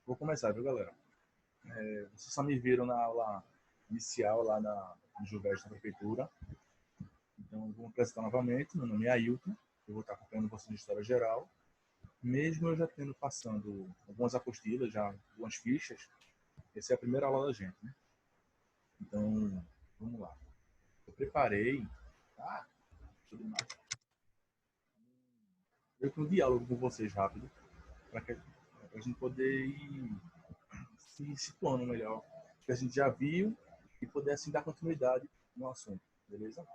Vou começar, viu, galera? Vocês só me viram na aula inicial lá no Juveste da Prefeitura. Então, vou me apresentar novamente. Meu nome é Ailton. Eu vou estar acompanhando vocês de História Geral. Mesmo eu já tendo passando algumas apostilas, já algumas fichas, essa é a primeira aula da gente, né? Então, vamos lá. Eu preparei tudo mais. Eu tenho um diálogo com vocês rápido, para a gente poder ir se situando melhor, que a gente já viu e poder assim dar continuidade no assunto, beleza?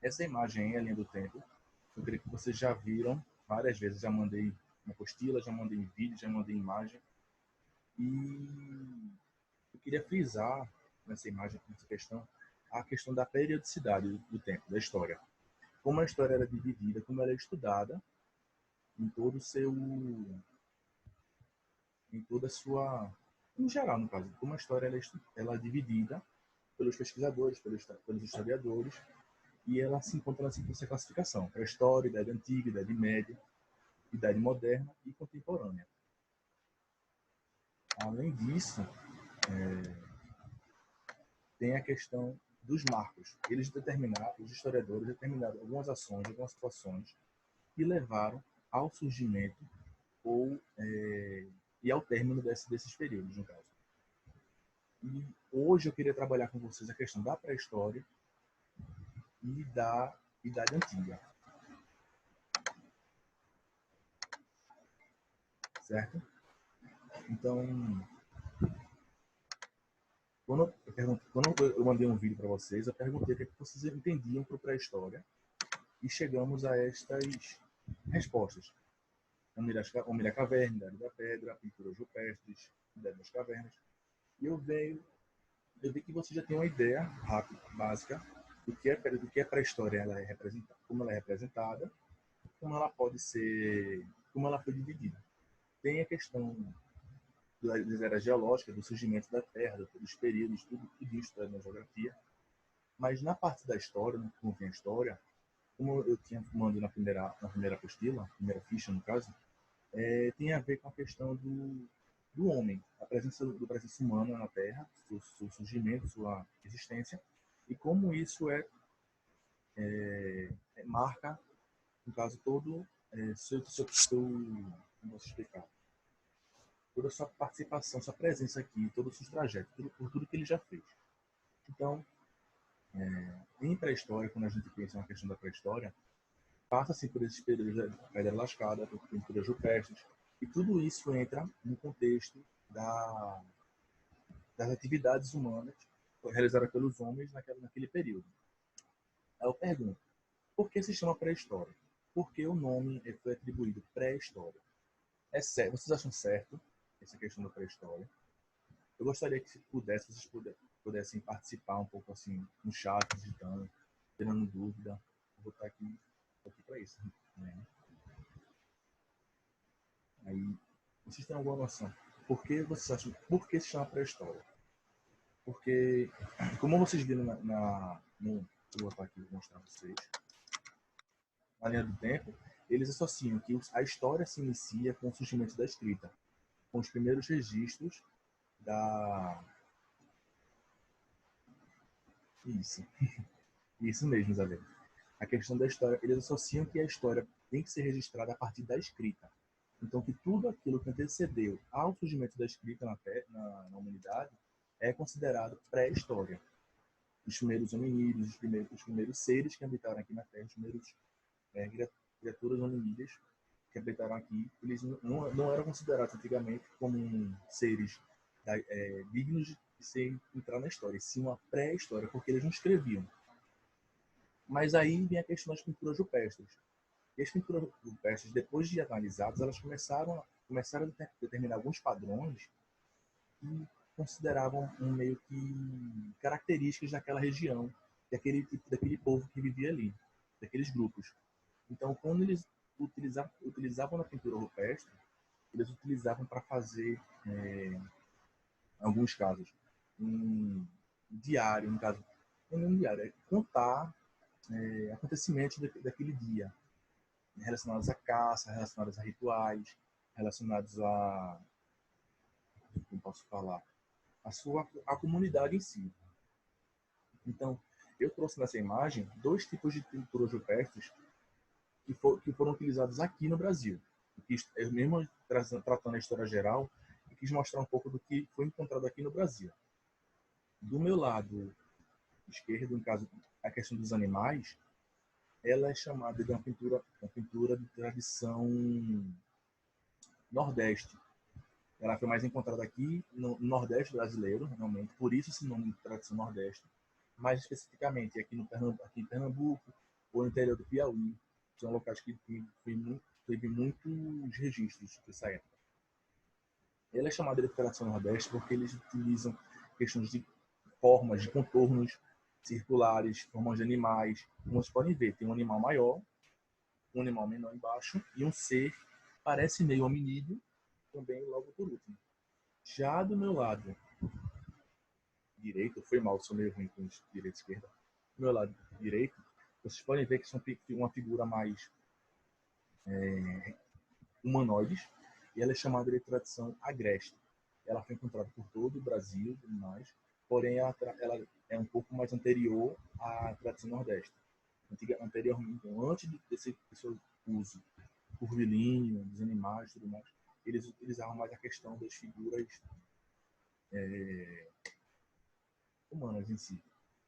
Essa imagem é a linha do tempo. Eu creio que vocês já viram várias vezes, já mandei uma apostila, já mandei em vídeo, já mandei imagem. E eu queria frisar nessa imagem, nessa questão, a questão da periodicidade do tempo, da história. Como a história era dividida, como ela é estudada em todo o seu, em toda a sua, em geral, no caso, como a história ela é dividida pelos pesquisadores, pelos historiadores, e ela se encontra na seguinte classificação: pré-história, idade antiga, idade média, idade moderna e contemporânea. Além disso, tem a questão dos marcos. Os historiadores determinaram algumas ações, algumas situações que levaram ao surgimento e ao término desses períodos, no caso. E hoje eu queria trabalhar com vocês a questão da pré-história e da idade antiga. Certo? Então, quando eu mandei um vídeo para vocês, eu perguntei o que vocês entendiam por pré-história e chegamos a estas respostas. Homem da Caverna, Idade da Pedra, pinturas rupestres, Idade das Cavernas. E eu vi que você já tem uma ideia rápida, básica, do que é pré-história, como ela é representada, como ela pode ser, como ela foi dividida. Tem a questão das eras geológicas, do surgimento da Terra, dos períodos, tudo isso na geografia. Mas na parte da história, não tem a história, como eu tinha mandado na primeira apostila, primeira ficha no caso, tem a ver com a questão do homem, a presença do presença humana na Terra, seu surgimento, sua existência, e como isso marca, no caso todo, como posso explicar? Toda a sua participação, sua presença aqui, todo o seu trajeto, por tudo que ele já fez. Então, em pré-história, quando a gente pensa na questão da pré-história, passa-se por esses períodos da pedra lascada, por pinturas rupestres, e tudo isso entra no contexto das atividades humanas realizadas pelos homens naquele período. Aí eu pergunto, por que se chama pré-história? Por que o nome foi atribuído pré-história? É certo, vocês acham certo essa questão da pré-história? Eu gostaria que vocês pudessem participar um pouco assim no chat, digitando, tirando dúvida. Eu vou estar aqui para isso. Né? Aí, vocês têm alguma noção? Por que se chama pré-história? Porque, como vocês viram eu vou botar aqui, vou mostrar para vocês, na linha do tempo, eles associam que a história se inicia com o surgimento da escrita, com os primeiros registros da... Isso, isso mesmo, Isabel. A questão da história, eles associam que a história tem que ser registrada a partir da escrita. Então, que tudo aquilo que antecedeu ao surgimento da escrita na humanidade é considerado pré-história. Os primeiros hominídeos, os primeiros seres que habitaram aqui na Terra, os primeiros criaturas hominídeas que habitaram aqui, eles não eram considerados antigamente como seres dignos de entrar na história, e sim uma pré-história, porque eles não escreviam. Mas aí vem a questão das pinturas rupestres. E as pinturas rupestres, depois de analisadas, elas começaram a determinar alguns padrões que consideravam meio que características daquela região, daquele povo que vivia ali, daqueles grupos. Então, quando eles utilizavam na pintura rupestre, eles utilizavam para fazer, em alguns casos, um diário, no caso, não um diário, contar acontecimentos daquele dia, relacionados à caça, relacionados a rituais, relacionados como posso falar, a comunidade em si. Então, eu trouxe nessa imagem dois tipos de pinturas rupestres que foram utilizados aqui no Brasil. Eu mesmo tratando a história geral, e quis mostrar um pouco do que foi encontrado aqui no Brasil. Do meu lado esquerdo, no caso, a questão dos animais, ela é chamada de uma pintura de tradição nordeste. Ela foi mais encontrada aqui no Nordeste brasileiro, realmente, por isso esse nome de tradição nordeste, mais especificamente aqui aqui em Pernambuco ou no interior do Piauí, são locais que teve muitos registros dessa época. Ela é chamada de tradição nordeste porque eles utilizam questões de formas, de contornos circulares, formas de animais. Como vocês podem ver, tem um animal maior, um animal menor embaixo e um ser parece meio hominídeo, também logo por último. Já do meu lado direito, foi mal, sou meio ruim com direita e esquerda. Do meu lado direito, vocês podem ver que são uma figura mais humanoides, e ela é chamada de tradição agreste. Ela foi encontrada por todo o Brasil e mais, porém ela é um pouco mais anterior à tradição nordeste. Anteriormente, antes desse uso curvilíneo dos animais e tudo mais, eles utilizavam mais a questão das figuras humanas em si.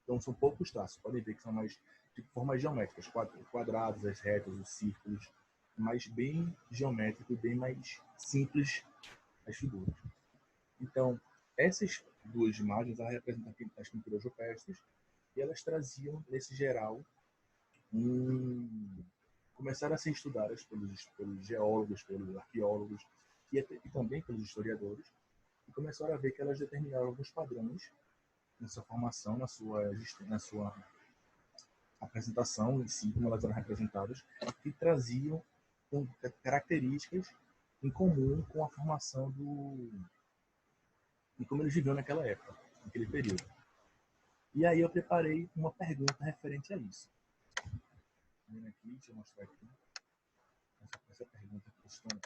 Então são poucos traços, podem ver que são mais de formas geométricas, quadrados, as retas, os círculos, mas bem geométrico e bem mais simples as figuras. Então, essas duas imagens elas representam as pinturas rupestres e elas traziam, nesse geral, começaram a ser estudadas pelos geólogos, pelos arqueólogos e também pelos historiadores, e começaram a ver que elas determinavam alguns padrões na sua formação, na sua apresentação em si, como elas eram representadas, que traziam características em comum com a formação e como eles viviam naquela época, naquele período. E aí eu preparei uma pergunta referente a isso. Aqui, deixa eu mostrar aqui. Essa pergunta questão.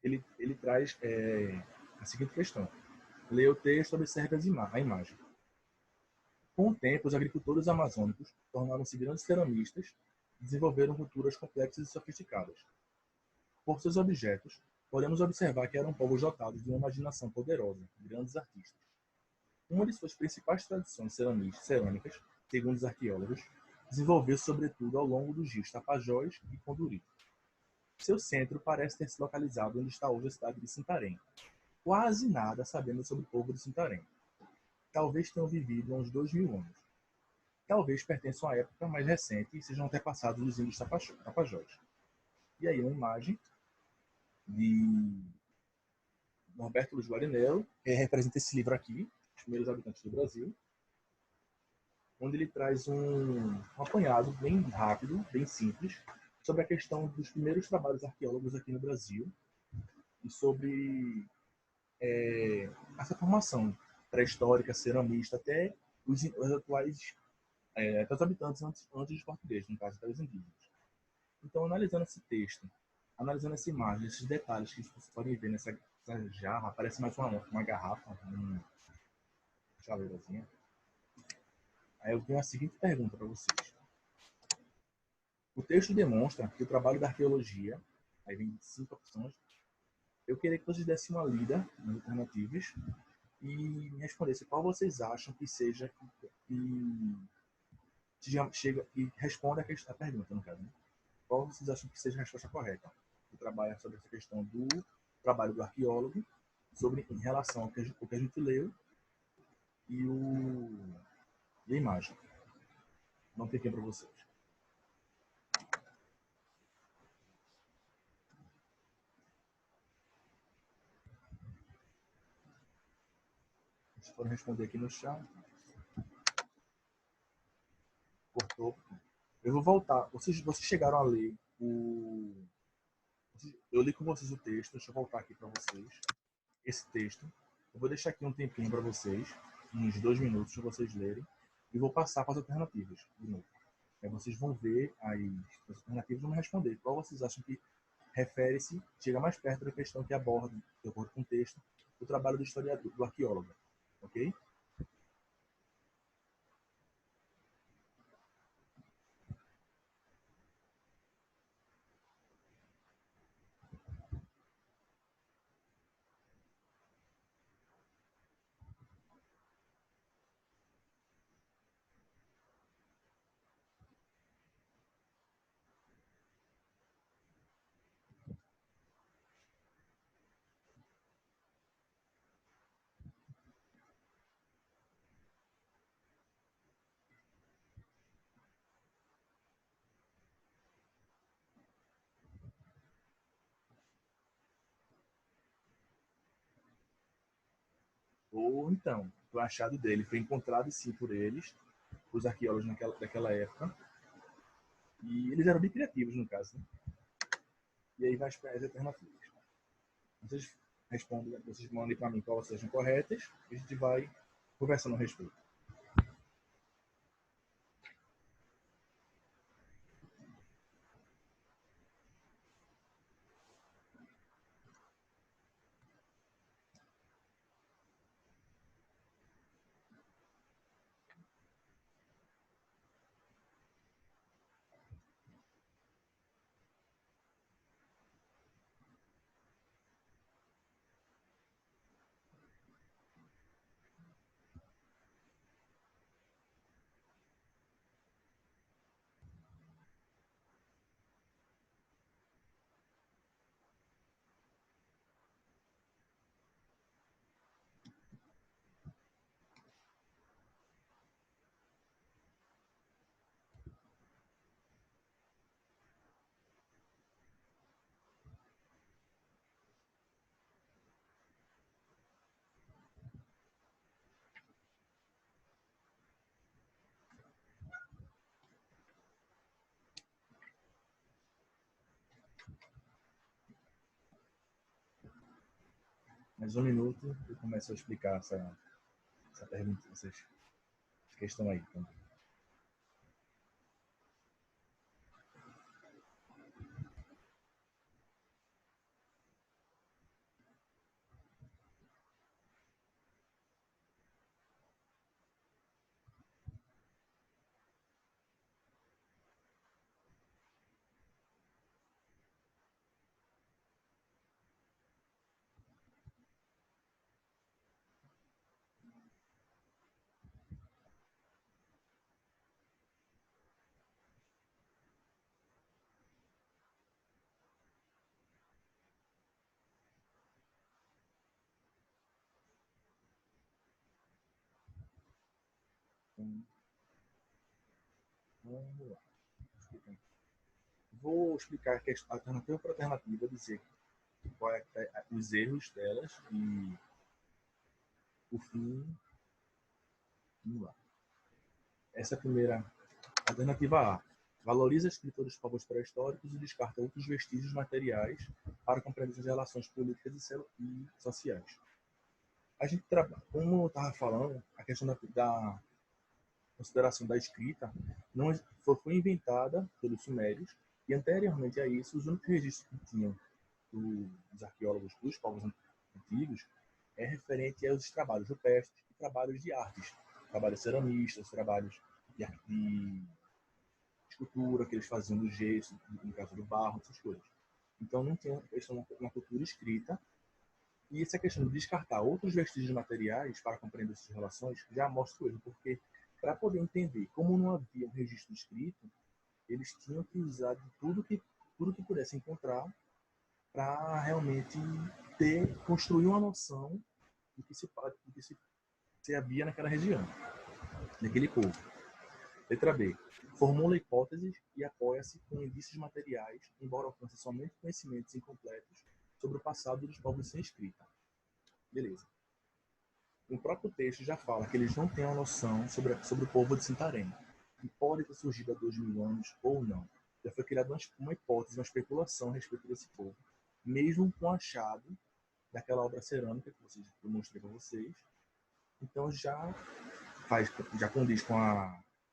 Ele traz a seguinte questão. Leia o texto, observe a imagem. Com o tempo, os agricultores amazônicos tornaram-se grandes ceramistas e desenvolveram culturas complexas e sofisticadas. Por seus objetos, podemos observar que eram povos dotados de uma imaginação poderosa, grandes artistas. Uma de suas principais tradições cerâmicas, segundo os arqueólogos, desenvolveu-se sobretudo ao longo dos rios Tapajós e Conduri. Seu centro parece ter se localizado onde está hoje a cidade de Santarém. Quase nada sabemos sobre o povo de Santarém. Talvez tenham vivido há uns 2000 anos. Talvez pertençam à época mais recente e sejam antepassados dos índios Tapajós. E aí uma imagem de Norberto Luiz Guarinello, que representa esse livro aqui, Os Primeiros Habitantes do Brasil, onde ele traz um apanhado bem rápido, bem simples, sobre a questão dos primeiros trabalhos arqueólogos aqui no Brasil e sobre essa formação pré-histórica, ceramista, até os atuais até os habitantes antes dos portugueses, no caso, até os indígenas. Então, analisando esse texto, analisando essa imagem, esses detalhes que vocês podem ver nessa jarra, parece mais uma garrafa, uma chaleirazinha. Aí eu tenho a seguinte pergunta para vocês. O texto demonstra que o trabalho da arqueologia, aí vem 5 opções, eu queria que vocês dessem uma lida nas alternativas e me respondessem qual vocês acham que seja que já chega e responde a pergunta, no caso. Né? Qual vocês acham que seja a resposta correta? Que trabalha sobre essa questão do trabalho do arqueólogo, em relação ao que a gente leu e a imagem. Não tem tempo para vocês. Vocês podem responder aqui no chat. Cortou. Eu vou voltar. Vocês chegaram a ler eu li com vocês o texto. Deixa eu voltar aqui para vocês. Esse texto. Eu vou deixar aqui um tempinho para vocês, uns 2 minutos para vocês lerem, e vou passar para as alternativas de novo. Aí vocês vão ver as alternativas e vão me responder qual vocês acham que refere-se, chega mais perto da questão que aborda, de acordo com o texto, o trabalho do historiador, do arqueólogo. Ok? Ou então, o achado dele foi encontrado sim por eles, os arqueólogos daquela época, e eles eram bem criativos no caso, né? E aí vai as alternativas. Vocês respondem, vocês mandem para mim quais sejam corretas, e a gente vai conversando a respeito. Mais um minuto eu começo a explicar essa pergunta, essa questão aí. Então. Vamos lá. Vou explicar a alternativa por alternativa, dizer qual é os erros delas e o fim. Vamos lá. Essa é a primeira alternativa A. Valoriza a escrita dos povos pré-históricos e descarta outros vestígios materiais para compreender as relações políticas e sociais. A gente trabalha, como eu estava falando, a questão da consideração da escrita não foi inventada pelos sumérios e anteriormente a isso os únicos registros que tinham dos arqueólogos dos povos antigos é referente aos trabalhos rupestres e trabalhos de artes, trabalhos ceramistas, trabalhos de escultura que eles faziam do gesso, no caso do barro, essas coisas. Então não tinha uma cultura escrita. E essa questão de descartar outros vestígios materiais para compreender essas relações já mostra o erro, porque para poder entender como não havia um registro escrito, eles tinham que usar de tudo que pudesse encontrar para realmente construir uma noção do que se havia naquela região, naquele povo. Letra B. Formula hipóteses e apoia-se com indícios materiais, embora alcance somente conhecimentos incompletos sobre o passado dos povos sem escrita. Beleza. O próprio texto já fala que eles não têm uma noção sobre o povo de Santarém, que pode ter surgido há 2000 anos ou não. Já foi criada uma hipótese, uma especulação a respeito desse povo, mesmo com o achado daquela obra cerâmica que eu mostrei para vocês. Então já condiz com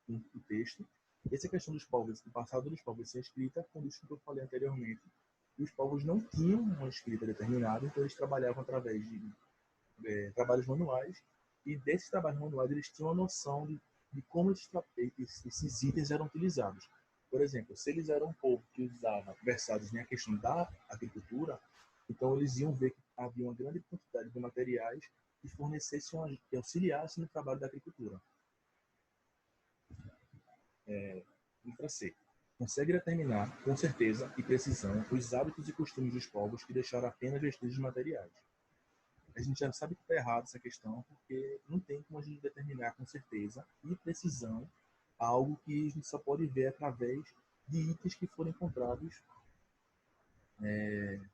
o texto. Essa questão dos povos, do passado dos povos sem escrita, condiz com o que eu falei anteriormente, E os povos não tinham uma escrita determinada, então eles trabalhavam através de trabalhos manuais, e desses trabalhos manuais eles tinham a noção de como esses itens eram utilizados. Por exemplo, se eles eram um povo que usava, versados na questão da agricultura, então eles iam ver que havia uma grande quantidade de materiais que fornecessem, que auxiliassem no trabalho da agricultura. Letra C. Consegue determinar, com certeza e precisão, os hábitos e costumes dos povos que deixaram apenas vestígios materiais. A gente já sabe que está errado essa questão, porque não tem como a gente determinar com certeza e precisão algo que a gente só pode ver através de itens que foram encontrados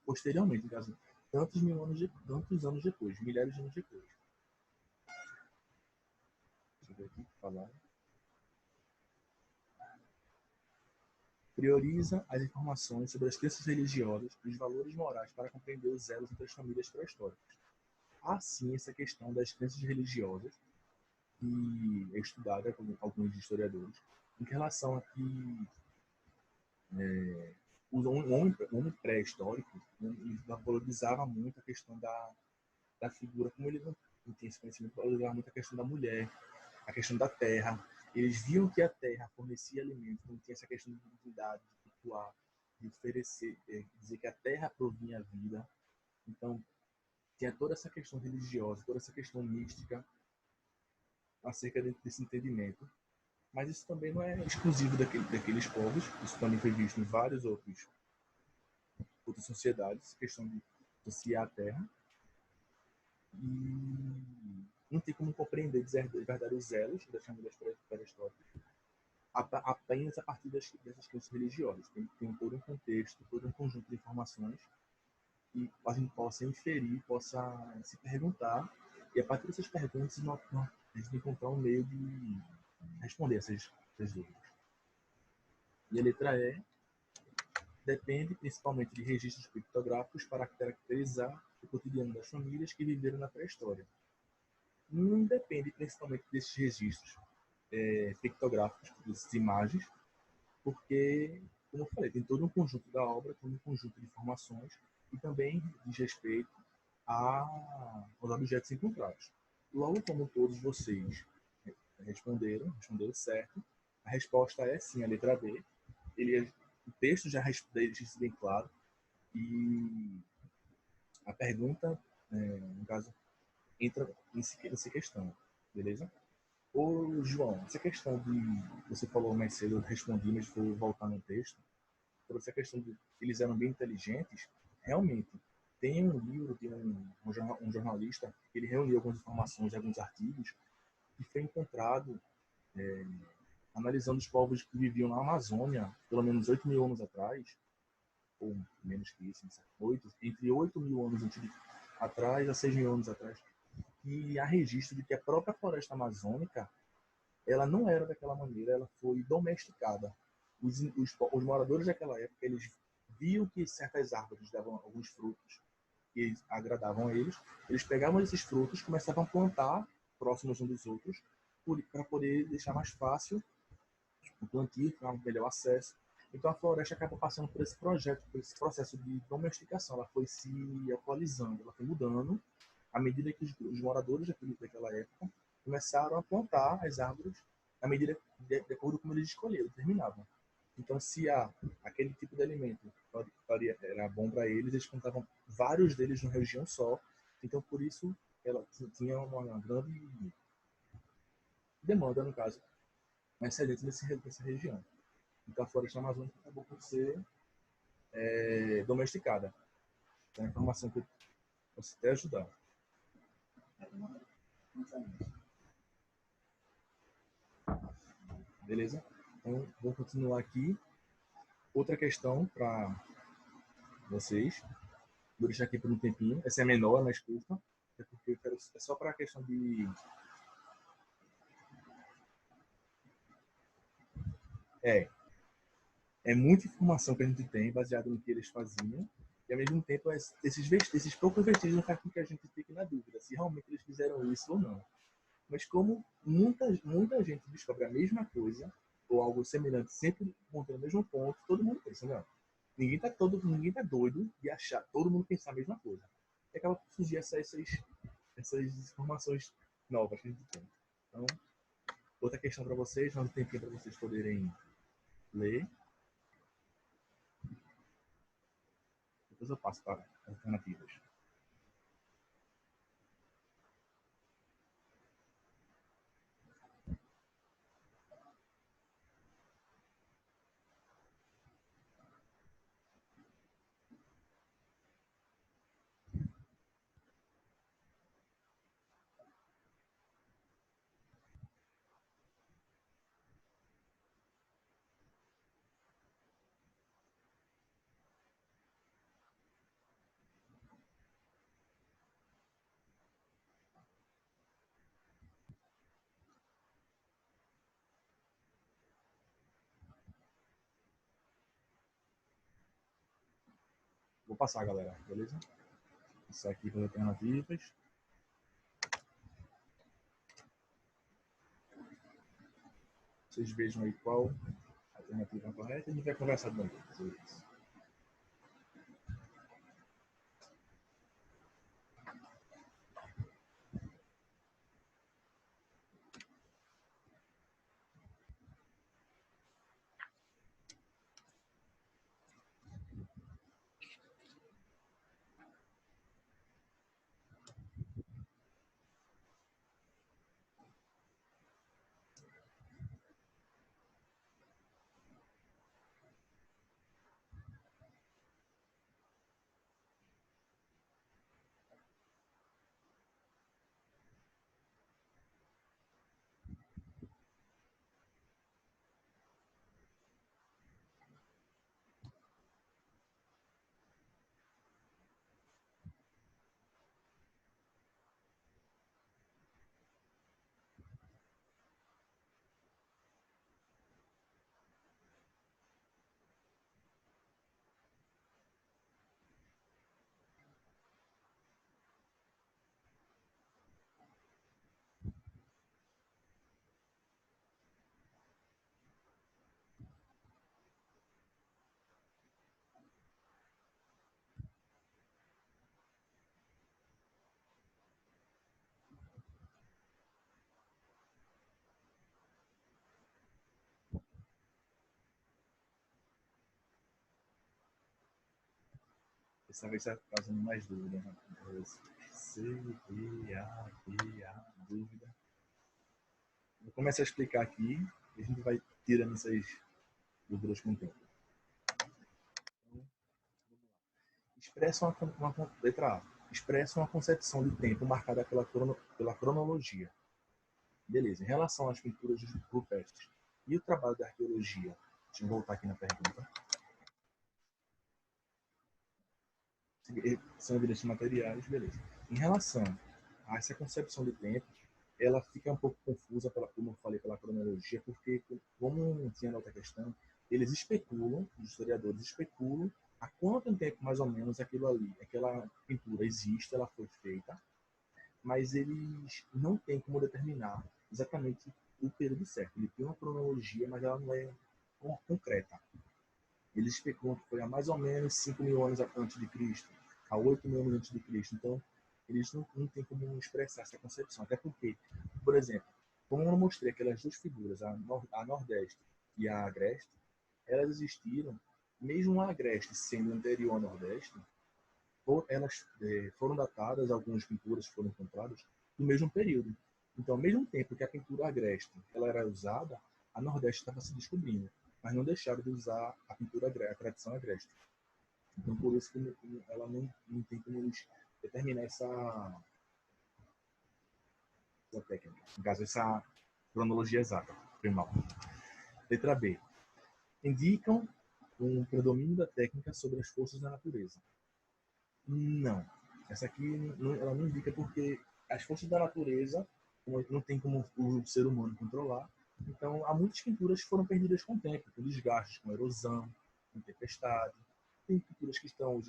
posteriormente, no caso, tantos anos depois, milhares de anos depois. Deixa eu ver aqui, falar. Prioriza as informações sobre as crenças religiosas e os valores morais para compreender os elos entre as famílias pré-históricas. Há sim essa questão das crenças religiosas, que é estudada por alguns historiadores, em relação a que o homem pré-histórico valorizava muito a questão da figura, como ele não tinha esse conhecimento, valorizava muito a questão da mulher, a questão da terra. Eles viam que a terra fornecia alimentos, não tinha essa questão de divindade, de cultuar, de oferecer, dizer que a terra provinha a vida. Então, tinha toda essa questão religiosa, toda essa questão mística acerca desse entendimento. Mas isso também não é exclusivo daqueles povos, isso também foi visto em várias outras sociedades, questão de associar a terra. E não tem como compreender de verdade os elos das famílias pré-históricas apenas a partir dessas crenças religiosas. Tem todo um contexto, todo um conjunto de informações que a gente possa inferir, possa se perguntar, e a partir dessas perguntas a gente encontrar um meio de responder essas dúvidas. E a letra E depende principalmente de registros pictográficos para caracterizar o cotidiano das famílias que viveram na pré-história. Não depende principalmente desses registros pictográficos, dessas imagens, porque, como eu falei, tem todo um conjunto da obra, todo um conjunto de informações e também diz respeito aos objetos encontrados. Logo, como todos vocês responderam certo, a resposta é sim, a letra B. O texto já deixa isso bem claro e a pergunta, no caso, entra nessa questão, beleza? Ô, João, essa questão de... Você falou mais cedo, eu respondi, mas vou voltar no texto. Sobre essa questão de que eles eram bem inteligentes, realmente, tem um livro de um jornalista, que ele reuniu algumas informações de alguns artigos, e foi encontrado analisando os povos que viviam na Amazônia, pelo menos 8 mil anos atrás, ou menos que isso, entre 8 mil anos atrás a 6 mil anos atrás, e há registro de que a própria floresta amazônica ela não era daquela maneira, ela foi domesticada. Os moradores daquela época, eles viam que certas árvores davam alguns frutos que agradavam a eles pegavam esses frutos, começavam a plantar próximos uns dos outros, para poder deixar mais fácil o plantio, para um melhor acesso. Então a floresta acaba passando por esse por esse processo de domesticação. Ela foi se atualizando, ela foi mudando à medida que os moradores daquela época começaram a plantar as árvores à medida de acordo com como eles escolheram, determinavam. Então, se aquele tipo de alimento era bom para eles, eles plantavam vários deles numa região só. Então, por isso, ela tinha uma grande demanda, no caso, uma excelência nessa região. Então, a floresta amazônica acabou por ser domesticada. Então, é a informação que eu posso até ajudar. Beleza? Então, vou continuar aqui. Outra questão para vocês. Vou deixar aqui por um tempinho. Essa é menor, mais curta. É porque eu quero, é só para a questão de... É muita informação que a gente tem baseada no que eles faziam. E, ao mesmo tempo, esses poucos vestígios não fazem com que a gente fique na dúvida se realmente eles fizeram isso ou não. Mas como muita gente descobre a mesma coisa, ou algo semelhante, sempre montando o mesmo ponto, todo mundo pensa, não. Ninguém tá doido de achar, todo mundo pensar a mesma coisa. E acaba por surgir essas informações novas que a gente tem. Então, outra questão para vocês, mais um tempinho para vocês poderem ler. Depois eu passo para alternativas. Vou passar, galera, beleza? Isso aqui para alternativas. Vocês vejam aí qual a alternativa correta e a gente vai conversar também sobre isso. Essa vez está causando mais dúvida. Né? C, D, A, B, A, dúvida. Vou começar a explicar aqui e a gente vai tirando essas dúvidas com o tempo. Então, expressa letra A. Expressa uma concepção de tempo marcada pela cronologia. Beleza. Em relação às pinturas rupestres e o trabalho da arqueologia, deixa eu voltar aqui na pergunta. São evidências materiais, beleza. Em relação a essa concepção de tempo, ela fica um pouco confusa, como eu falei, pela cronologia, porque, como tinha na outra questão, eles especulam, os historiadores especulam, há quanto tempo, mais ou menos, aquilo ali, aquela pintura existe, ela foi feita, mas eles não têm como determinar exatamente o período certo. Ele tem uma cronologia, mas ela não é concreta. Eles especulam que foi há mais ou menos 5.000 anos antes de Cristo, há 8.000 anos antes de Cristo. Então, eles não têm como expressar essa concepção. Até porque, por exemplo, como eu mostrei aquelas duas figuras, a Nordeste e a Agreste, elas existiram, mesmo a Agreste sendo anterior ao Nordeste, elas foram datadas, algumas pinturas foram encontradas no mesmo período. Então, ao mesmo tempo que a pintura agreste ela era usada, a Nordeste estava se descobrindo, mas não deixaram de usar a pintura agreste, a tradição agreste. Então, por isso que ela não tem como determinar essa técnica, no caso, essa cronologia exata, primal. Letra B. Indicam um predomínio da técnica sobre as forças da natureza. Não. Essa aqui ela não indica porque as forças da natureza não tem como o ser humano controlar. Então, há muitas pinturas que foram perdidas com o tempo, com desgastes, com erosão, com tempestade. Tem pinturas que estão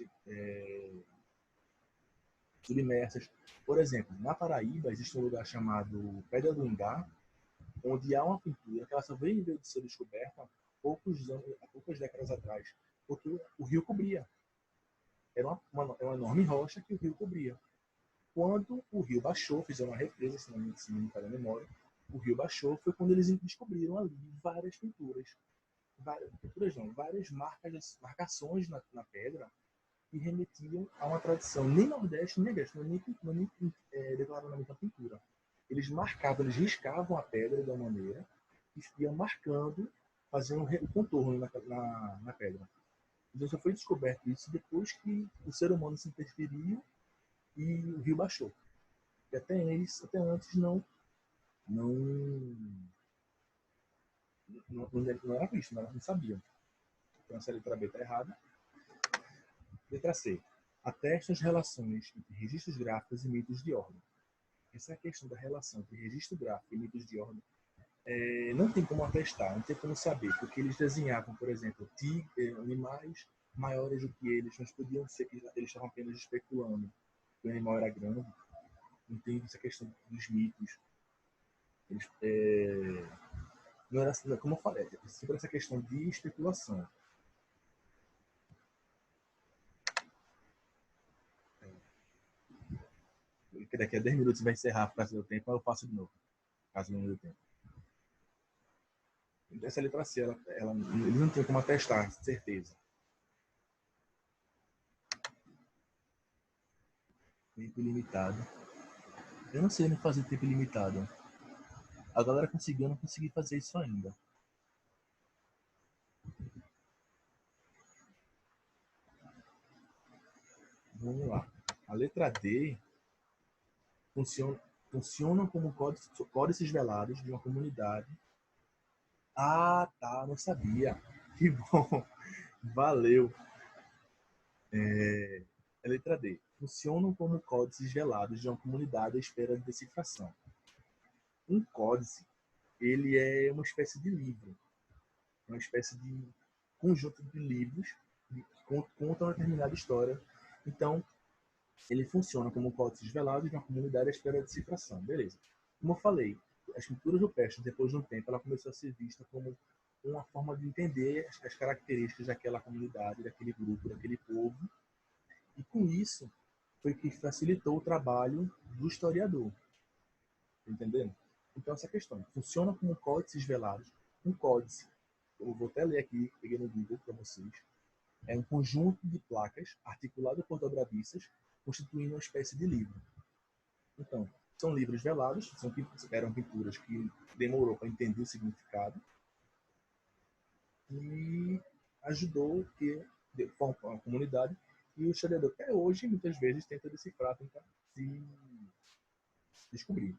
submersas. Por exemplo, na Paraíba existe um lugar chamado Pedra do Ingá, onde há uma pintura que ela só veio de ser descoberta há poucas décadas atrás. porque o rio cobria. Era uma enorme rocha que o rio cobria. Quando o rio baixou, fizeram uma represa, se não me falha a memória, o rio baixou, foi quando eles descobriram ali várias pinturas. Várias marcações na pedra que remetiam a uma tradição nem nordeste nem agreste, nem declaradamente a pintura. Eles marcavam, eles riscavam a pedra de uma maneira e iam marcando, fazendo um contorno na pedra. Então só foi descoberto isso depois que o ser humano se interferiu e o rio baixou. E até antes não, não era visto, não sabiam. Então essa letra B está errada. Letra C. Atesta as relações entre registros gráficos e mitos de ordem. Essa é a questão da relação entre registro gráfico e mitos de ordem. Não tem como atestar, não tem como saber, porque eles desenhavam, por exemplo, animais maiores do que eles, mas podiam ser que eles estavam apenas especulando que o animal era grande. Não tem essa questão dos mitos. Eles, não era assim, como eu falei, sempre essa questão de especulação. Que daqui a 10 minutos vai encerrar por causa do tempo, mas eu faço de novo, caso não dê tempo. Essa letra C, eles não tem como atestar, certeza. Tempo ilimitado. Eu não sei nem fazer tempo ilimitado. A galera conseguiu, eu não consegui fazer isso ainda. Vamos lá. A letra D funcionam como códices velados de uma comunidade. Ah, tá, não sabia. Que bom. Valeu. A letra D. Funcionam como códices velados de uma comunidade à espera de decifração. Um códice, ele é uma espécie de livro, uma espécie de conjunto de livros que contam uma determinada história. Então, ele funciona como códices velados de uma comunidade à espera de decifração. Beleza. Como eu falei, as pinturas rupestres, depois de um tempo, ela começou a ser vista como uma forma de entender as características daquela comunidade, daquele grupo, daquele povo. E com isso, foi que facilitou o trabalho do historiador. Entendendo? Então, essa questão funciona como códices velados. Um códice, eu vou até ler aqui, peguei no Google para vocês, é um conjunto de placas articulado por dobradiças, constituindo uma espécie de livro. Então, são livros velados, eram pinturas que demorou para entender o significado e ajudou que a comunidade e o historiador até hoje muitas vezes tenta decifrar, tenta se descobrir.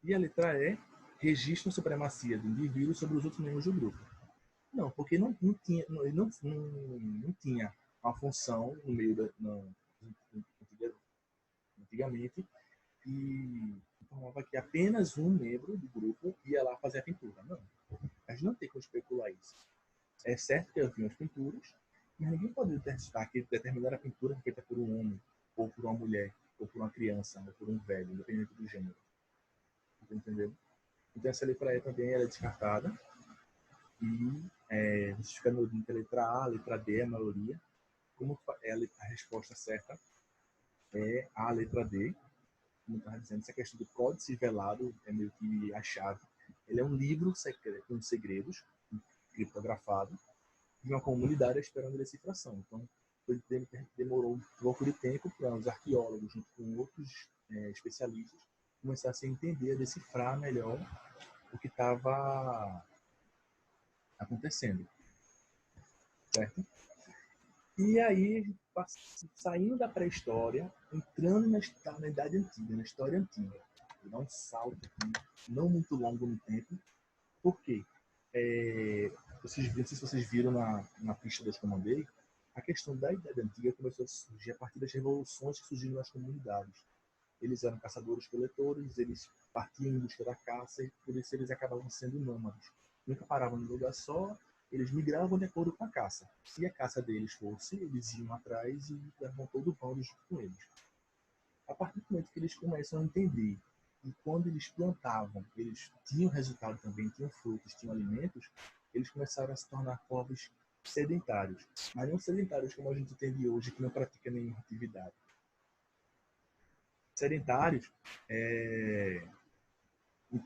E a letra E registra a supremacia do indivíduo sobre os outros membros do grupo. Não, porque não tinha uma função no meio antigamente que informava que apenas um membro do grupo ia lá fazer a pintura. Não, a gente não tem como especular isso. É certo que haviam as pinturas, mas ninguém pode testar que determinada pintura foi feita por um homem, ou por uma mulher, ou por uma criança, ou por um velho, independente do gênero. Entendeu? Então essa letra E também era descartada. E você fica no link a letra A, a letra D, a maioria. Como é a resposta certa é a letra D. Como estava dizendo, essa questão do códice velado é meio que a chave. Ele é um livro secreto, com segredos, criptografado, de uma comunidade esperando decifração. Então, demorou um pouco de tempo para os arqueólogos, junto com outros especialistas, começassem a entender, a decifrar melhor o que estava acontecendo. Certo? E aí, saindo da pré-história, entrando na Idade Antiga, na História Antiga. Vou dar um salto aqui, não muito longo no tempo. Por quê? Não sei se vocês viram na pista das que eu mandei, a questão da Idade Antiga começou a surgir a partir das revoluções que surgiram nas comunidades. Eles eram caçadores-coletores, eles partiam em busca da caça e por isso eles acabavam sendo nômades. Nunca paravam em um lugar só, eles migravam de acordo com a caça. Se a caça deles fosse, eles iam atrás e levavam todo o bando junto com eles. A partir do momento que eles começam a entender que quando eles plantavam, eles tinham resultado também, tinham frutos, tinham alimentos, eles começaram a se tornar povos sedentários, mas não sedentários como a gente entende hoje, que não pratica nenhuma atividade. Sedentários,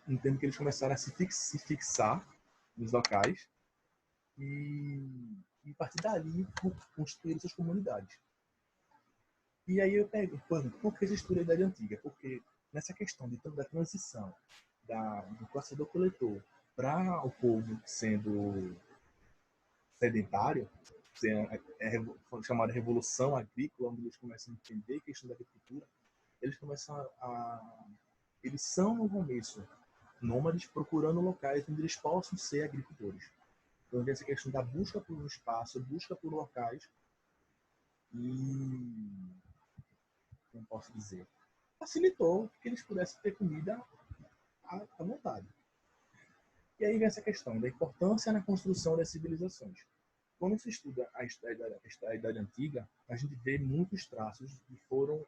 entendo que eles começaram a se fixar nos locais e a partir dali construir suas comunidades. E aí eu pego, por que estudo a Idade Antiga? Porque nessa questão da transição do caçador-coletor para o povo sendo sedentário, chamada Revolução Agrícola, onde eles começam a entender a questão da agricultura, eles começam eles são, no começo, nômades procurando locais onde eles possam ser agricultores. Então, essa questão da busca por um espaço, busca por locais e, como posso dizer, facilitou que eles pudessem ter comida à vontade. E aí vem essa questão da importância na construção das civilizações. Quando se estuda a Idade Antiga, a gente vê muitos traços que foram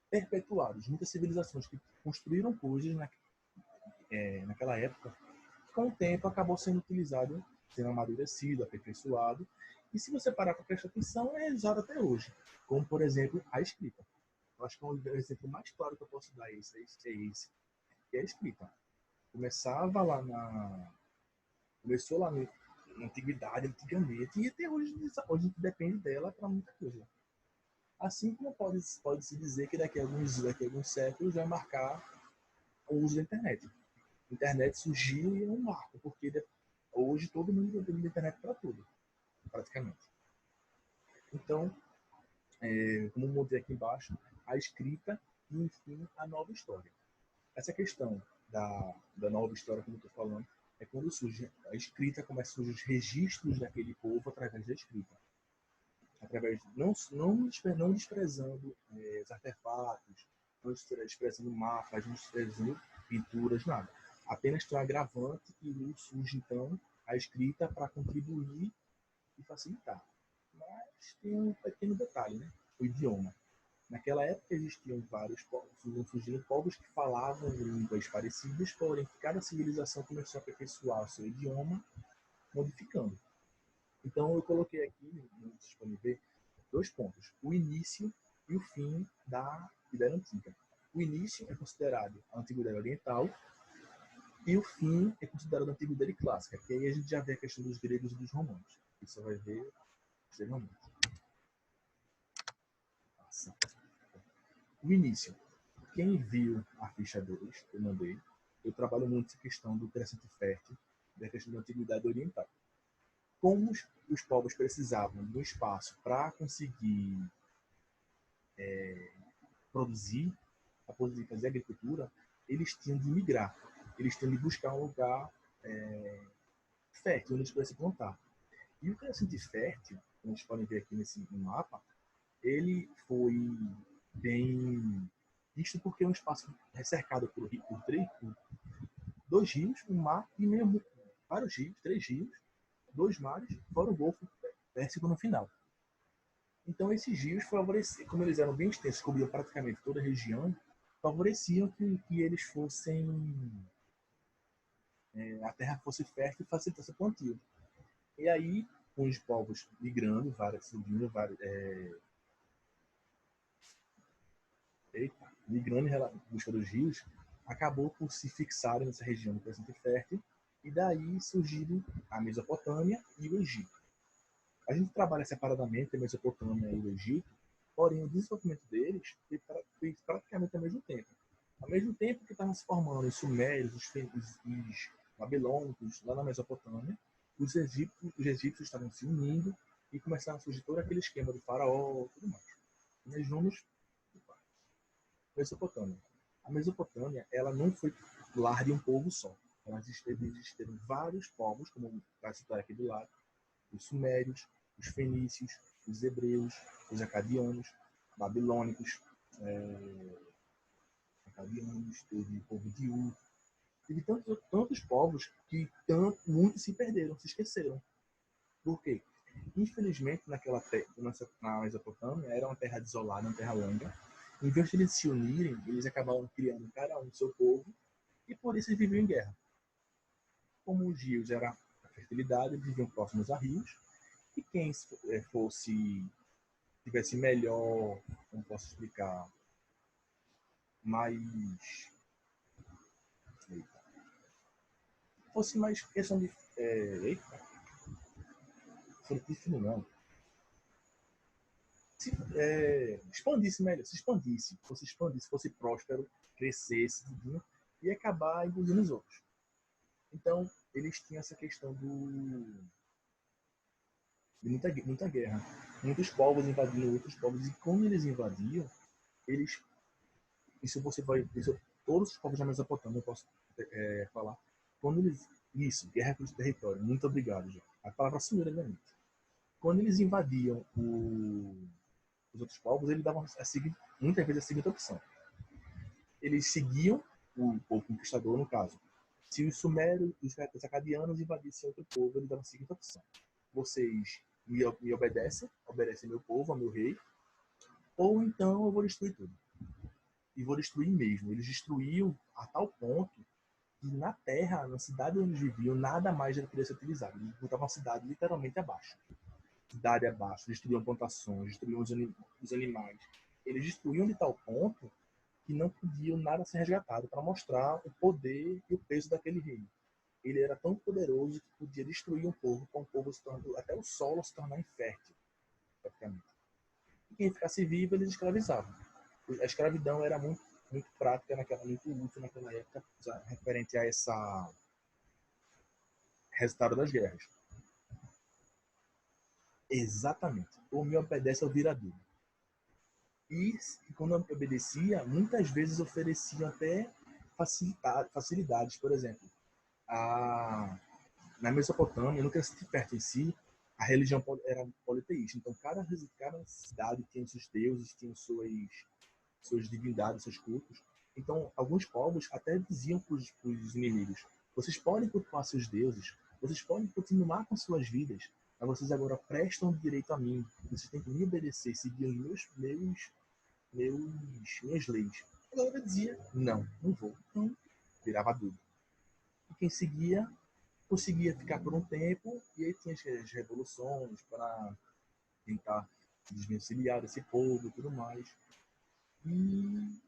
perpetuados, muitas civilizações que construíram coisas naquela época, com o tempo acabou sendo utilizado, sendo amadurecido, aperfeiçoado, e se você parar para prestar atenção, é usado até hoje, como, por exemplo, a escrita. Eu acho que o exemplo mais claro que eu posso dar é esse, que é a escrita. Começou lá na antiguidade, antigamente, e até hoje a gente depende dela para muita coisa. Assim como pode-se dizer que daqui a alguns séculos vai marcar o uso da internet. A internet surgiu e é um marco, porque hoje todo mundo depende da internet para tudo, praticamente. Então, como montei aqui embaixo, a escrita e, enfim, a nova história. Essa questão da nova história, como eu estou falando, é quando surge a escrita, começa a surgir os registros daquele povo através da escrita. Através não desprezando os artefatos, não desprezando mapas, não desprezando pinturas, nada. Apenas tem um agravante e surge, então, a escrita para contribuir e facilitar. Mas tem um pequeno detalhe, né? O idioma. Naquela época existiam vários povos, surgindo povos que falavam línguas parecidas, porém cada civilização começou a aperfeiçoar o seu idioma, modificando. Então eu coloquei aqui, vocês podem ver, 2 pontos: o início e o fim da Idade Antiga. O início é considerado a Antiguidade Oriental e o fim é considerado a Antiguidade Clássica, que aí a gente já vê a questão dos gregos e dos romanos. Isso vai ver extremamente. Nossa. O início. Quem viu a ficha 2, eu mandei, eu trabalho muito essa questão do crescente fértil, da questão da Antiguidade Oriental. Como os povos precisavam de um espaço para conseguir produzir, para poder fazer agricultura, eles tinham de migrar, eles tinham de buscar um lugar fértil onde eles pudessem plantar. E o crescente fértil, como vocês podem ver aqui nesse mapa, ele foi bem visto porque é um espaço cercado por 2 rios, um mar e vários rios, 3 rios, 2 mares, fora o Golfo Pérsico no final. Então esses rios favoreciam, como eles eram bem extensos, cobriam praticamente toda a região, favoreciam que eles fossem a terra fosse fértil e facilitasse o plantio. E aí, com os povos migrando, subindo, migrando em busca dos rios, acabou por se fixarem nessa região do crescente fértil e daí surgiram a Mesopotâmia e o Egito. A gente trabalha separadamente a Mesopotâmia e o Egito, porém o desenvolvimento deles foi praticamente ao mesmo tempo. Ao mesmo tempo que estavam se formando os sumérios, os babilônicos lá na Mesopotâmia, os egípcios estavam se unindo e começaram a surgir todo aquele esquema do faraó e tudo mais. Nós vamos Mesopotâmia. A Mesopotâmia, ela não foi lar de um povo só. Existiram vários povos, como vai citar aqui do lado, os sumérios, os fenícios, os hebreus, os acadianos, babilônicos, teve o povo de Ur, teve tantos povos que muitos se perderam, se esqueceram. Por quê? Infelizmente, na Mesopotâmia, era uma terra desolada, uma terra longa. Em vez de eles se unirem, eles acabaram criando cada um seu povo e por isso eles viviam em guerra. Como os rios era a fertilidade, eles viviam próximos a rios, e quem fosse, tivesse melhor, como posso explicar, mais, fosse mais questão de, frutífero não, se expandisse melhor, se expandisse, fosse próspero, crescesse, e acabar engolindo os outros. Então, eles tinham essa questão de muita guerra. Muitos povos invadiam outros povos, e quando eles invadiam, eles. Isso você vai. Isso, todos os povos da Mesopotâmia, eu posso falar. Quando eles. Isso, guerra pelo território. Muito obrigado, já. A palavra sumiu da minha mente. Quando eles invadiam os outros povos, eles davam muitas vezes a seguinte opção. Eles seguiam o povo conquistador, no caso. Se os sumérios, os acadianos invadissem outro povo, eles davam a seguinte opção: vocês me obedecem meu povo, ao meu rei, ou então eu vou destruir tudo. E vou destruir mesmo. Eles destruíam a tal ponto que na terra, na cidade onde eles viviam, nada mais era poder ser utilizado. Eles botavam a cidade literalmente abaixo. Cidade abaixo, destruíam plantações, destruíam os animais. Eles destruíam de tal ponto que não podiam nada ser resgatado, para mostrar o poder e o peso daquele rei. Ele era tão poderoso que podia destruir um povo, com o povo se tornando, até o solo se tornar infértil, praticamente. E quem ficasse vivo, eles escravizavam. A escravidão era muito prática muito útil naquela época, referente a essa resultado das guerras. Exatamente. Ou me obedece ao viradouro. E quando eu obedecia, muitas vezes ofereciam até facilidades. Por exemplo, na Mesopotâmia, no que se pertencia, a religião era politeísta. Então, cada cidade tinha seus deuses, tinha suas divindades, seus cultos. Então, alguns povos até diziam para os inimigos: vocês podem cultuar seus deuses, vocês podem continuar com suas vidas, mas vocês agora prestam direito a mim. Vocês têm que me obedecer, seguir os minhas leis. A galera dizia: não vou. Então, virava dúvida. E quem seguia conseguia ficar por um tempo, e aí tinha as revoluções para tentar desvencilhar desse povo e tudo mais. E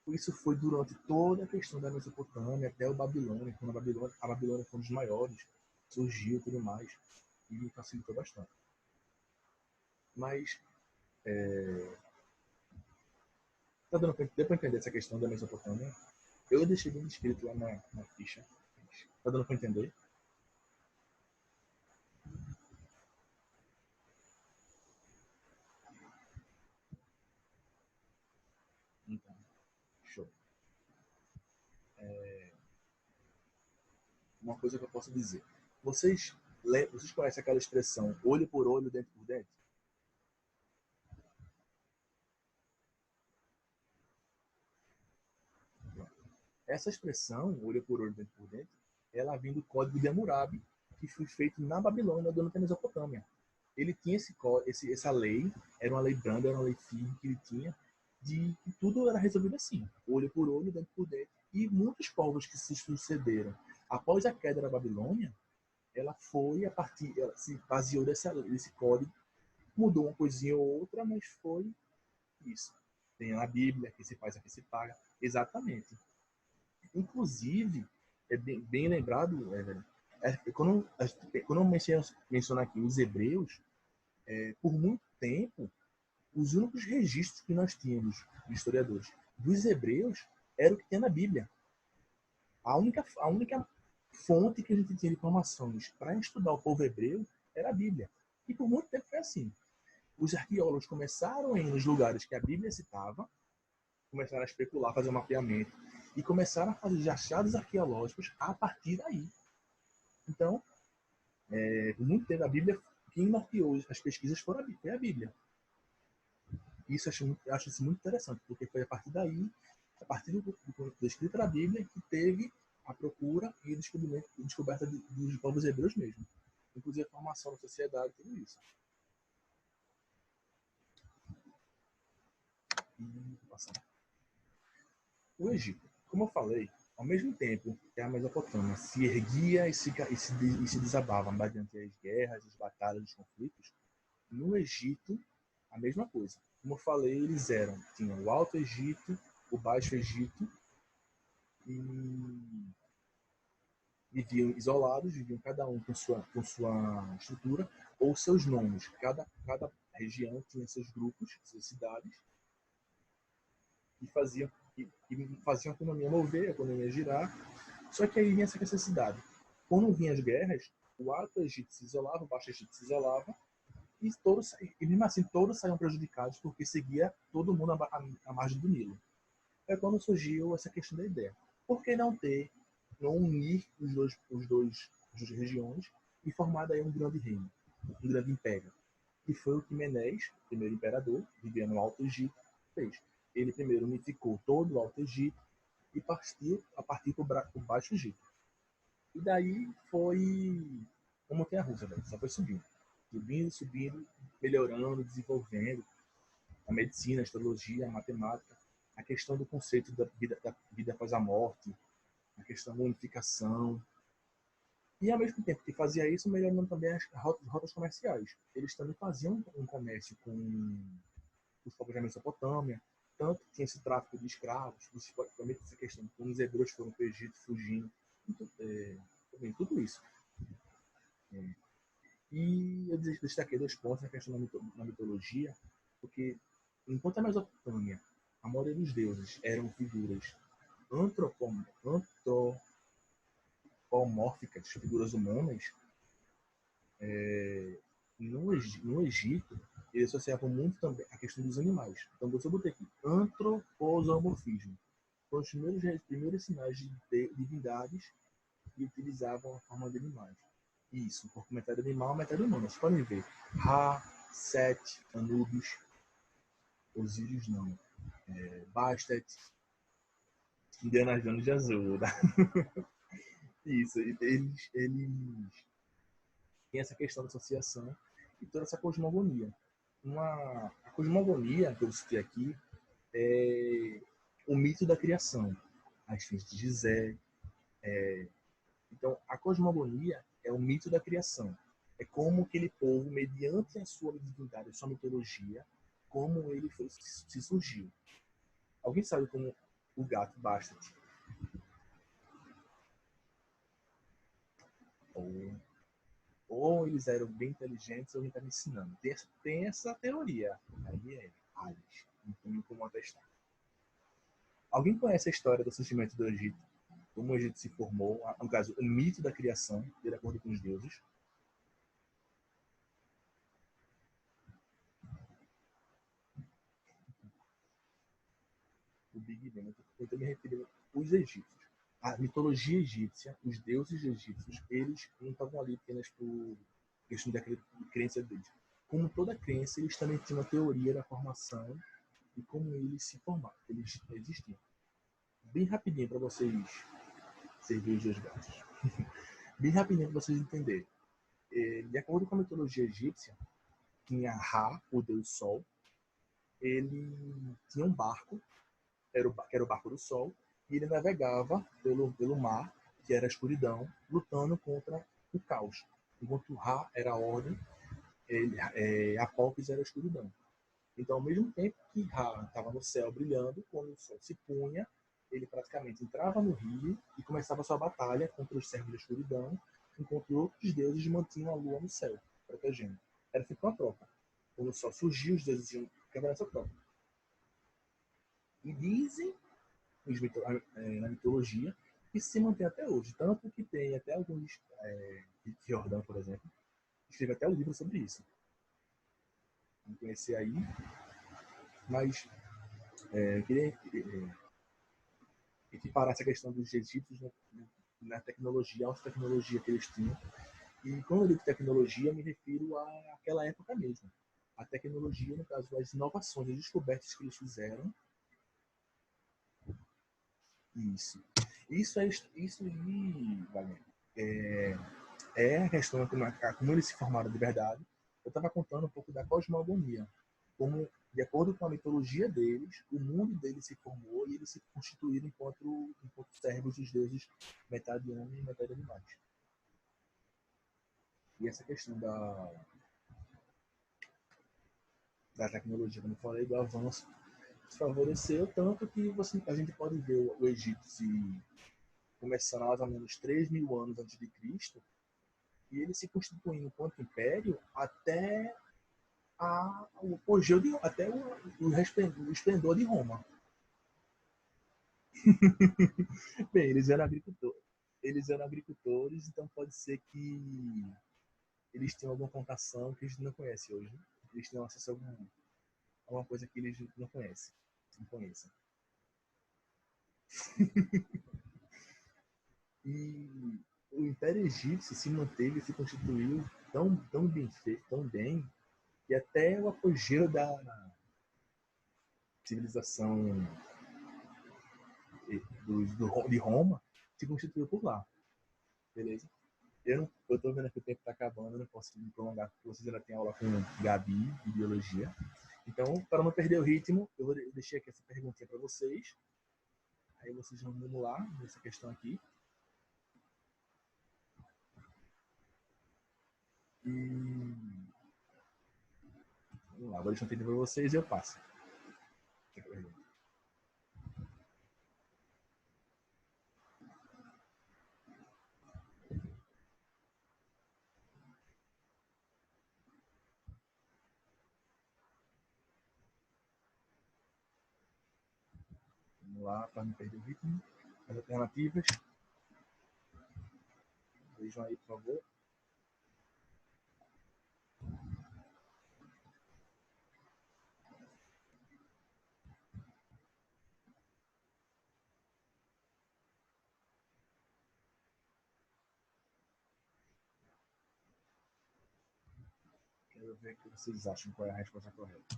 isso foi durante toda a questão da Mesopotâmia até o Babilônia, quando a Babilônia foi um dos maiores, surgiu e tudo mais, e facilitou bastante. Mas, deu para entender essa questão da Mesopotâmia? Eu deixei bem escrito lá na ficha. Tá dando para entender? Então, show. Uma coisa que eu posso dizer. Vocês conhecem aquela expressão olho por olho, dente por dente? Essa expressão, olho por olho, dente por dente, ela vem do Código de Hammurabi, que foi feito na Babilônia, durante a Mesopotâmia. Ele tinha essa lei, era uma lei branda, era uma lei firme que ele tinha, de que tudo era resolvido assim, olho por olho, dente por dente. E muitos povos que se sucederam após a queda da Babilônia, ela se baseou desse código, mudou uma coisinha ou outra, mas foi isso. Tem a Bíblia, que se faz, aqui se paga. Exatamente. Inclusive, é bem lembrado, quando eu menciono aqui os hebreus, por muito tempo, os únicos registros que nós tínhamos, historiadores, dos hebreus, era o que tinha na Bíblia. A única fonte que a gente tinha de informações para estudar o povo hebreu era a Bíblia. E por muito tempo foi assim. Os arqueólogos começaram a ir nos lugares que a Bíblia citava, começaram a especular, fazer um mapeamento, e começaram a fazer achados arqueológicos a partir daí. Então, por muito tempo, a Bíblia, quem mapeou as pesquisas foi a Bíblia. Isso eu acho isso muito interessante, porque foi a partir daí, a partir da escrita da Bíblia, que teve a procura e a descoberta dos povos hebreus mesmo. Inclusive a formação da sociedade, tudo isso. O Egito, como eu falei, Ao mesmo tempo que a Mesopotâmia se erguia e se desabava mediante as guerras, as batalhas, os conflitos, no Egito, a mesma coisa. Como eu falei, tinham o Alto Egito, o Baixo Egito, e viviam isolados, viviam cada um com sua estrutura, ou seus nomes. Cada região tinha seus grupos, suas cidades, e faziam a economia mover, a economia girar. Só que aí vinha essa necessidade. Quando vinham as guerras, o Alto Egito se isolava, o Baixo Egito se isolava, e mesmo assim todos saíam prejudicados porque seguia todo mundo à margem do Nilo. É quando surgiu essa questão da ideia. Por que não unir as duas regiões e formar daí um grande reino, um grande império? Que foi o que Menes, primeiro imperador, vivendo no Alto Egito, fez. Ele primeiro unificou todo o Alto Egito e partiu a partir para o Baixo Egito. E daí foi uma montanha-russa, velho. Só foi subindo. Subindo, subindo, melhorando, desenvolvendo a medicina, a astrologia, a matemática, a questão do conceito da vida após a morte, a questão da unificação. E ao mesmo tempo que fazia isso, melhorando também as rotas comerciais. Eles também faziam um comércio com os povos da Mesopotâmia, tanto que tinha esse tráfico de escravos, principalmente essa questão, quando os hebreus foram para o Egito fugindo, também tudo isso. E eu destaquei 2 pontos na questão da mitologia, porque enquanto a Mesopotâmia, a maioria dos deuses eram figuras antropomórficas, figuras humanas, no Egito, eles associavam muito também a questão dos animais. Então, você botei aqui, antropomorfismo. Foram os primeiros sinais de divindades que utilizavam a forma de animais. Isso, porque metade animal, metade humana. Vocês podem ver. Ra, Set, Anubis, Osíris não. Bastet, Indiana Jones de azul. Tá? Isso, eles têm essa questão da associação e toda essa cosmogonia. A cosmogonia que eu citei aqui é o mito da criação. As filhas de Gizé. Então, a cosmogonia é o mito da criação. É como aquele povo, mediante a sua divindade, a sua mitologia, como ele se surgiu. Alguém sabe como o gato Bastet? Ou, ou eles eram bem inteligentes ou alguém está me ensinando. Tem essa teoria. Aí é Hades. Não tem como atestar. Alguém conhece a história do surgimento do Egito? Como o Egito se formou? No caso, o mito da criação, de acordo com os deuses. O Big Bang. Eu estou me referindo aos egípcios. A mitologia egípcia, os deuses egípcios, eles não estavam ali apenas por questão da crença deles. Como toda crença, eles também tinham uma teoria da formação e como eles se formaram, eles existiam. Bem rapidinho para vocês servir os dois gatos. Bem rapidinho para vocês entenderem. De acordo com a mitologia egípcia, tinha Ra, o deus Sol. Ele tinha um barco, que era o barco do Sol, e ele navegava pelo mar, que era a escuridão, lutando contra o caos. Enquanto Ra era a ordem, Apófis era a escuridão. Então, ao mesmo tempo que Ra estava no céu brilhando, quando o sol se punha, ele praticamente entrava no rio e começava a sua batalha contra os servos da escuridão, enquanto outros deuses mantinham a lua no céu, protegendo. Era feito uma troca. Quando o sol surgiu, os deuses iam quebrar essa troca. E dizem na mitologia que se mantém até hoje. Tanto que tem até alguns, Jordan, por exemplo, escreve até um livro sobre isso. Não conhecer aí, mas eu queria equiparar essa questão dos egípcios na tecnologia, a alta tecnologia que eles tinham. E quando eu digo tecnologia, me refiro àquela época mesmo. A tecnologia, no caso, as inovações, as descobertas que eles fizeram. Isso. Isso aí, Wagner, é a questão como eles se formaram de verdade. Eu estava contando um pouco da cosmogonia, como De acordo com a mitologia deles, o mundo deles se formou e eles se constituíram enquanto servos dos deuses, metade homem e metade animais. E essa questão da tecnologia, como eu falei, do avanço, favoreceu tanto que a gente pode ver o Egito se começando mais ou menos 3.000 anos antes de Cristo, e ele se constituindo enquanto império até o apogeu até o esplendor de Roma. Bem, eles eram agricultores, então pode ser que eles tenham alguma plantação que a gente não conhece hoje. Eles tenham acesso a alguma coisa que eles não conhecem. Não conheçam. E o Império Egípcio se manteve e se constituiu tão bem feito, tão bem, que até o apogeu da civilização de Roma se constituiu por lá. Beleza? Eu tô vendo que o tempo está acabando, eu não posso me prolongar, porque vocês ainda têm aula com Gabi, de biologia. Então, para não perder o ritmo, eu deixei aqui essa perguntinha para vocês. Aí vocês vão lá nessa questão aqui. E vamos lá, vou deixar um tempo para vocês e eu passo. Vamos lá, para não perder o ritmo. As alternativas. Vejam aí, por favor. Quero ver o que vocês acham, qual é a resposta correta.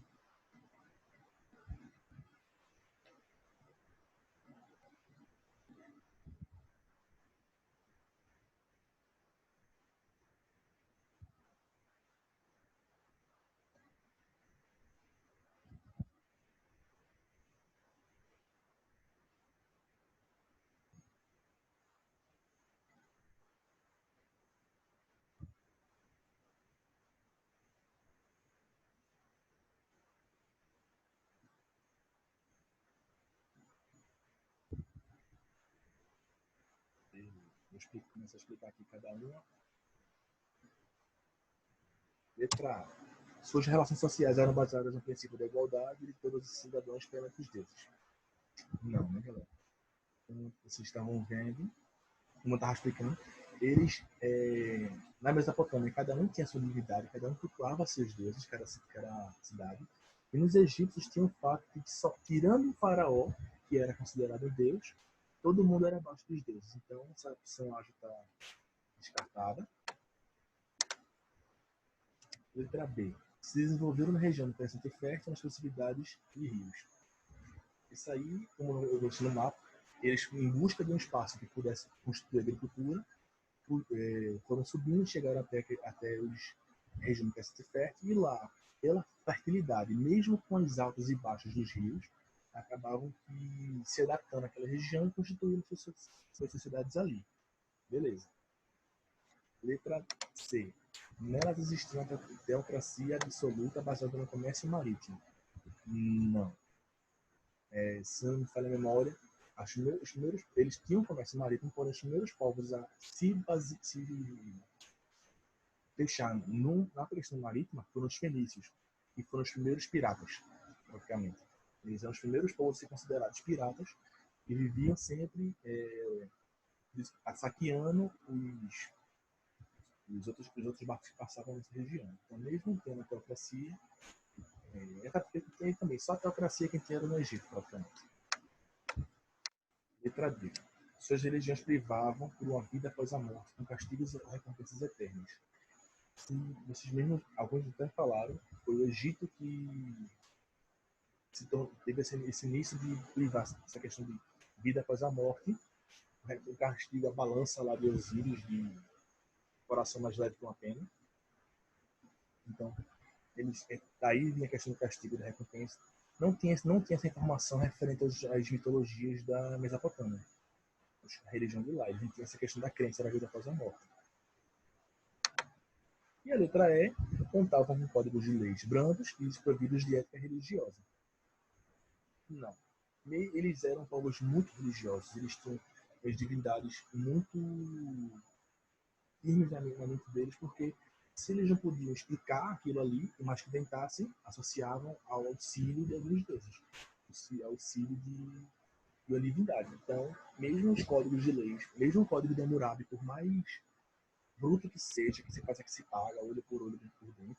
Vou começar a explicar aqui cada uma. Letra A. Suas relações sociais eram baseadas no princípio da igualdade de todos os cidadãos perante os deuses. Não, né, galera? Como vocês estavam vendo, como eu estava explicando, eles, na Mesopotâmia, cada um tinha sua divindade, cada um cultuava seus deuses, cada cidade. E nos egípcios tinha o fato de que, só tirando o faraó, que era considerado Deus, todo mundo era abaixo dos deuses. Então, essa opção A está descartada. Letra B. Se desenvolveram na região do Crescente Fértil nas possibilidades de rios. Isso aí, como eu mostrei no mapa, eles, em busca de um espaço que pudesse construir agricultura, foram subindo e chegaram até os regiões do Crescente Fértil, e lá, pela fertilidade, mesmo com os altos e baixos dos rios, acabavam se adaptando àquela região e constituindo suas sociedades ali. Beleza. Letra C. Nelas existia uma teocracia absoluta baseada no comércio marítimo. Não. Se não me falha a memória, eles tinham comércio marítimo, porém os primeiros povos a se fechar na questão marítima foram os fenícios, e foram os primeiros piratas, praticamente. Eles eram os primeiros povos a ser considerados piratas e viviam sempre saqueando os outros barcos que passavam nessa região. Então, mesmo tendo a teocracia, tem também só a teocracia que tinha no Egito, praticamente. Letra D. Suas religiões privavam por uma vida após a morte, com castigos e recompensas eternas. Sim, vocês mesmos, alguns até falaram, foi o Egito que teve esse início de privar essa questão de vida após a morte, o castigo, a balança lá de Osíris, de coração mais leve que uma pena. Então, Daí vinha a questão do castigo e da recompensa. Não tinha essa informação referente às mitologias da Mesopotâmia, a religião de lá. Não tinha essa questão da crença da vida após a morte. E a letra E contavam com códigos de leis brandos e desprovidos de ética religiosa. Não. Eles eram povos muito religiosos. Eles tinham as divindades muito firmes na mente deles, porque se eles não podiam explicar aquilo ali, mas que tentassem, associavam ao auxílio de alguns deuses, auxílio de uma divindade. Então, mesmo os códigos de leis, mesmo o código de Hammurabi, por mais bruto que seja, que se faça que se paga, olho por olho, dentro por dentro,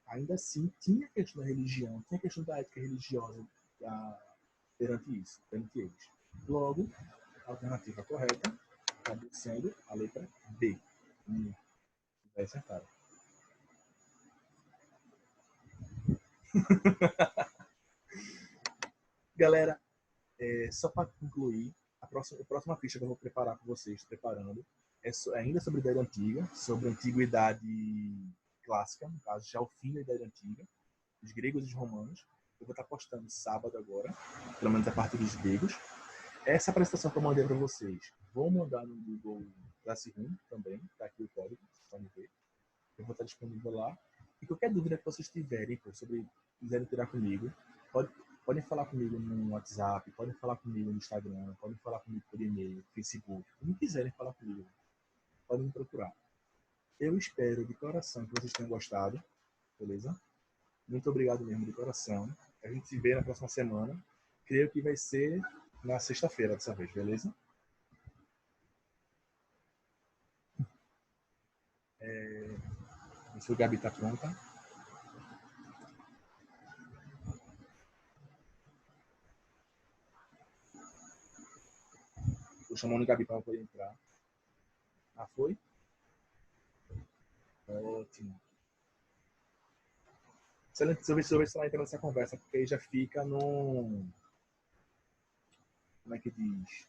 ainda assim tinha a questão da religião, tinha a questão da ética religiosa perante eles. Logo, a alternativa correta acabou sendo a letra B. Vai acertar. Galera, só para concluir, a próxima ficha que eu vou preparar para vocês, preparando, ainda sobre a Idade Antiga, sobre a Antiguidade Clássica, no caso, já o fim da Idade Antiga, os gregos e os romanos. Eu vou estar postando sábado agora, pelo menos a partir dos gregos. Essa apresentação que eu mandei para vocês, vou mandar no Google Classroom também, tá aqui o código, vocês podem ver. Eu vou estar disponível lá. E qualquer dúvida que vocês tiverem, quiserem tirar comigo, podem falar comigo no WhatsApp, podem falar comigo no Instagram, podem falar comigo por e-mail, Facebook, como quiserem falar comigo, podem me procurar. Eu espero de coração que vocês tenham gostado, beleza? Muito obrigado mesmo de coração. A gente se vê na próxima semana. Creio que vai ser na sexta-feira dessa vez, beleza? Se o Gabi tá pronta. Tô chamando o Gabi para poder entrar. Ah, foi? Ótimo. Excelente. Se eu ver se ela entra nessa conversa, porque aí já fica no. Como é que diz?